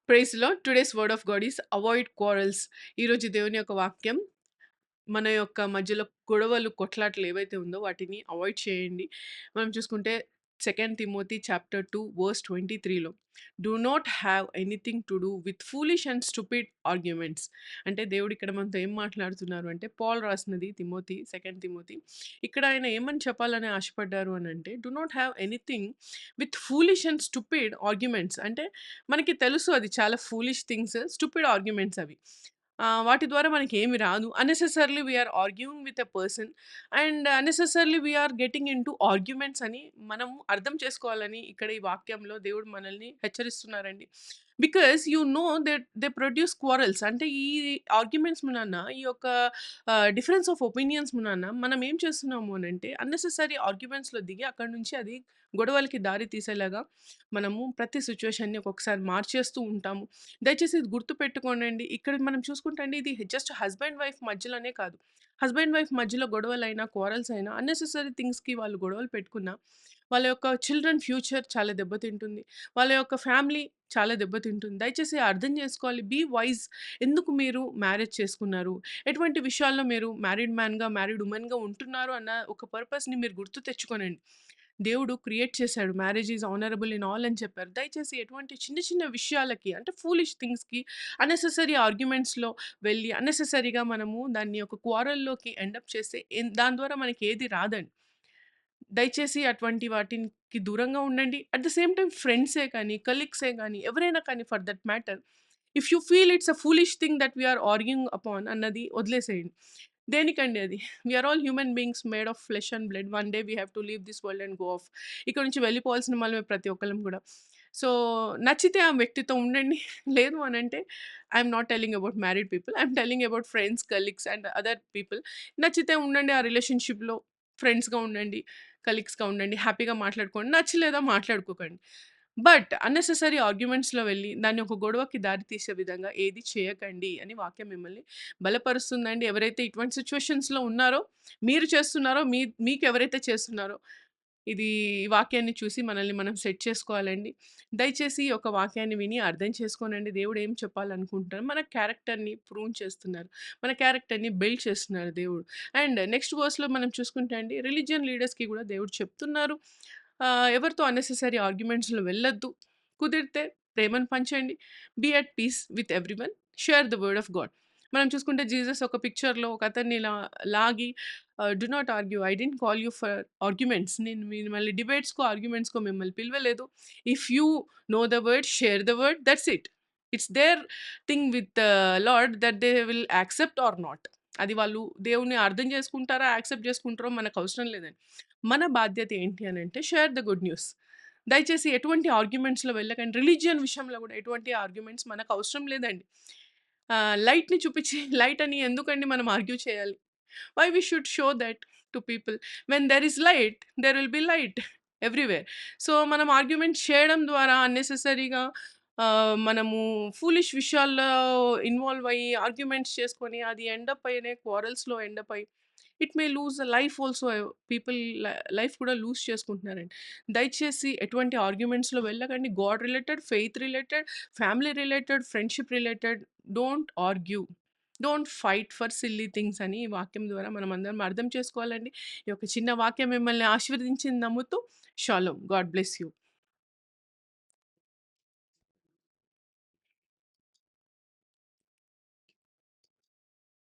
Praise lord. Today's word of God is avoid quarrels. ఈరోజు దేవుని యొక్క వాక్యం మన యొక్క మధ్యలో గొడవలు, కొట్లాటలు ఏవైతే ఉందో వాటిని అవాయిడ్ చేయండి. మనం చూసుకుంటే 2 తిమోతి చాప్టర్ 2 వర్స్ 23లో do not have anything to do with foolish and stupid arguments. అంటే దేవుడు ఇక్కడ మనతో ఏం మాట్లాడుతున్నారు అంటే, పాల్ రాసినది తిమోతి, 2 తిమోతి. ఇక్కడ ఆయన ఏమని చెప్పాలని ఆశపడ్డారు అని అంటే, do not have anything with foolish and stupid arguments. అంటే మనకి తెలుసు అది చాలా ఫూలిష్ థింగ్స్, స్టూపిడ్ ఆర్గ్యుమెంట్స్ అవి. వాటి ద్వారా మనకేమి రాదు. Unnecessarily we are arguing with a person and unnecessarily we are getting into arguments అని మనం అర్థం చేసుకోవాలని ఇక్కడ ఈ వాక్యంలో దేవుడు మనల్ని హెచ్చరిస్తున్నారండి. Because you know that they produce quarrels. అంటే ఈ ఆర్గ్యుమెంట్స్ మూలాన, ఈ యొక్క డిఫరెన్స్ ఆఫ్ ఒపీనియన్స్ మూలాన మనం ఏం చేస్తున్నాము అనంటే, అన్నెసెసరీ ఆర్గ్యుమెంట్స్‌లో దిగి అక్కడి నుంచి అది గొడవలకి దారి తీసేలాగా మనము ప్రతి సిట్యుయేషన్‌ని ఒక్కొక్కసారి మార్చేస్తూ ఉంటాము. దయచేసి ఇది గుర్తుపెట్టుకోనండి. ఇక్కడ మనం చూసుకుంటే అండి, ఇది జస్ట్ హస్బెండ్ వైఫ్ మధ్యలోనే కాదు. హస్బెండ్ వైఫ్ మధ్యలో గొడవలైనా, క్వారల్స్ అయినా, అన్నెసెసరీ థింగ్స్‌కి వాళ్ళు గొడవలు పెట్టుకున్నా, వాళ్ళ యొక్క చిల్డ్రన్ ఫ్యూచర్ చాలా దెబ్బతింటుంది. వాళ్ళ యొక్క ఫ్యామిలీ చాలా దెబ్బతింటుంది. దయచేసి అర్థం చేసుకోవాలి. Be wise. ఎందుకు మీరు మ్యారేజ్ చేసుకున్నారు? ఎటువంటి విషయాల్లో మీరు మ్యారీడ్ మ్యాన్‌గా, మ్యారీడ్ వుమెన్‌గా ఉంటున్నారు అన్న ఒక పర్పస్‌ని మీరు గుర్తు తెచ్చుకోనండి. దేవుడు క్రియేట్ చేశాడు. Marriage is honourable in all అని చెప్పారు. దయచేసి ఎటువంటి చిన్న చిన్న విషయాలకి, అంటే ఫూలిష్ థింగ్స్‌కి, అన్నెసెసరీ ఆర్గ్యుమెంట్స్‌లో వెళ్ళి అన్నెసెసరీగా మనము దాన్ని ఒక క్వారల్‌లోకి ఎండప్ చేస్తే దాని ద్వారా మనకి ఏది రాదండి. దయచేసి అటువంటి వాటికి దూరంగా ఉండండి. అట్ ద సేమ్ టైమ్ ఫ్రెండ్సే కానీ, కలీగ్సే గానీ, ఎవరైనా కానీ for that matter, if you feel it's a foolish thing that we are arguing upon అన్నది వదిలేసేయండి. దేనికండి అది? We are all human beings made of flesh and blood. One day we have to leave this world and go off. ఇక్కడ నుంచి వెళ్ళిపోవాల్సిన మనమే ప్రతి ఒక్కళ్ళం కూడా. సో, నచ్చితే ఆ వ్యక్తితో ఉండండి. లేదు అనంటే, I am not telling about married people. I am telling about friends, colleagues and other people. నచ్చితే ఉండండి ఆ రిలేషన్‌షిప్‌లో. ఫ్రెండ్స్‌గా ఉండండి. కలీగ్స్‌గా ఉండండి. హ్యాపీగా మాట్లాడుకోండి. నచ్చలేదా మాట్లాడుకోకండి. బట్ అన్నెసెసరీ ఆర్గ్యుమెంట్స్‌లో వెళ్ళి దాన్ని ఒక గొడవకి దారి తీసే విధంగా ఏది చేయకండి అని వాక్యం మిమ్మల్ని బలపరుస్తుందండి. ఎవరైతే ఇటువంటి సిట్యుయేషన్స్‌లో ఉన్నారో, మీరు చేస్తున్నారో, మీకెవరైతే చేస్తున్నారో, ఇది ఈ వాక్యాన్ని చూసి మనల్ని మనం సెట్ చేసుకోవాలండి. దయచేసి ఈ యొక్క వాక్యాన్ని విని అర్థం చేసుకోనండి. దేవుడు ఏం చెప్పాలనుకుంటున్నారు, మన క్యారెక్టర్‌ని ప్రూన్ చేస్తున్నారు. మన క్యారెక్టర్‌ని బిల్డ్ చేస్తున్నారు దేవుడు. అండ్ నెక్స్ట్ వర్స్‌లో మనం చూసుకుంటే అండి, రిలిజియన్ లీడర్స్‌కి కూడా దేవుడు చెప్తున్నారు. ఎవరితో అన్నెసెసరీ ఆర్గ్యుమెంట్స్‌లో వెళ్ళొద్దు. కుదిరితే ప్రేమను పంచండి. Be at peace with everyone. Share the word of God. మనం చూసుకుంటే జీసస్ ఒక పిక్చర్‌లో ఒక అతన్ని లాగి do not argue. I didn't call you for arguments. నేను మిమ్మల్ని డిబేట్స్‌కో, ఆర్గ్యుమెంట్స్‌కో మిమ్మల్ని పిలవలేదు. If you know the word, share the word. That's it. It's their thing with Lord that they will accept or not. అది వాళ్ళు దేవుడిని అర్థం చేసుకుంటారా, యాక్సెప్ట్ చేసుకుంటారో మనకు అవసరం లేదండి. మన బాధ్యత ఏంటి అనంటే, షేర్ ద గుడ్ న్యూస్. దయచేసి ఎటువంటి ఆర్గ్యుమెంట్స్‌లో వెళ్ళకండి. రిలిజియన్ విషయంలో కూడా ఎటువంటి ఆర్గ్యుమెంట్స్ మనకు అవసరం లేదండి. లైట్‌ని చూపించి లైట్ అని ఎందుకండి మనం ఆర్గ్యూ చేయాలి? Why we should show that to people? When there is light, there will be light everywhere. So, మనం ఆర్గ్యుమెంట్స్ చేయడం ద్వారా అన్నెసెసరీగా మనము ఫూలిష్ విషయాల్లో ఇన్వాల్వ్ అయ్యి ఆర్గ్యుమెంట్స్ చేసుకొని అది ఎండప్ అయినే క్వారల్స్‌లో ఎండప్ అయ్యి it may lose life also. People life కూడా లూజ్ చేసుకుంటున్నారండి. దయచేసి ఎటువంటి ఆర్గ్యుమెంట్స్‌లో వెళ్ళకండి. God related, faith related, family related, friendship related, don't argue. Don't fight for silly things అని ఈ వాక్యం ద్వారా మనమందరం అర్థం చేసుకోవాలండి. ఈ యొక్క చిన్న వాక్యం మిమ్మల్ని ఆశీర్వదించింది నమ్ముతూ షాలోమ్. God bless you.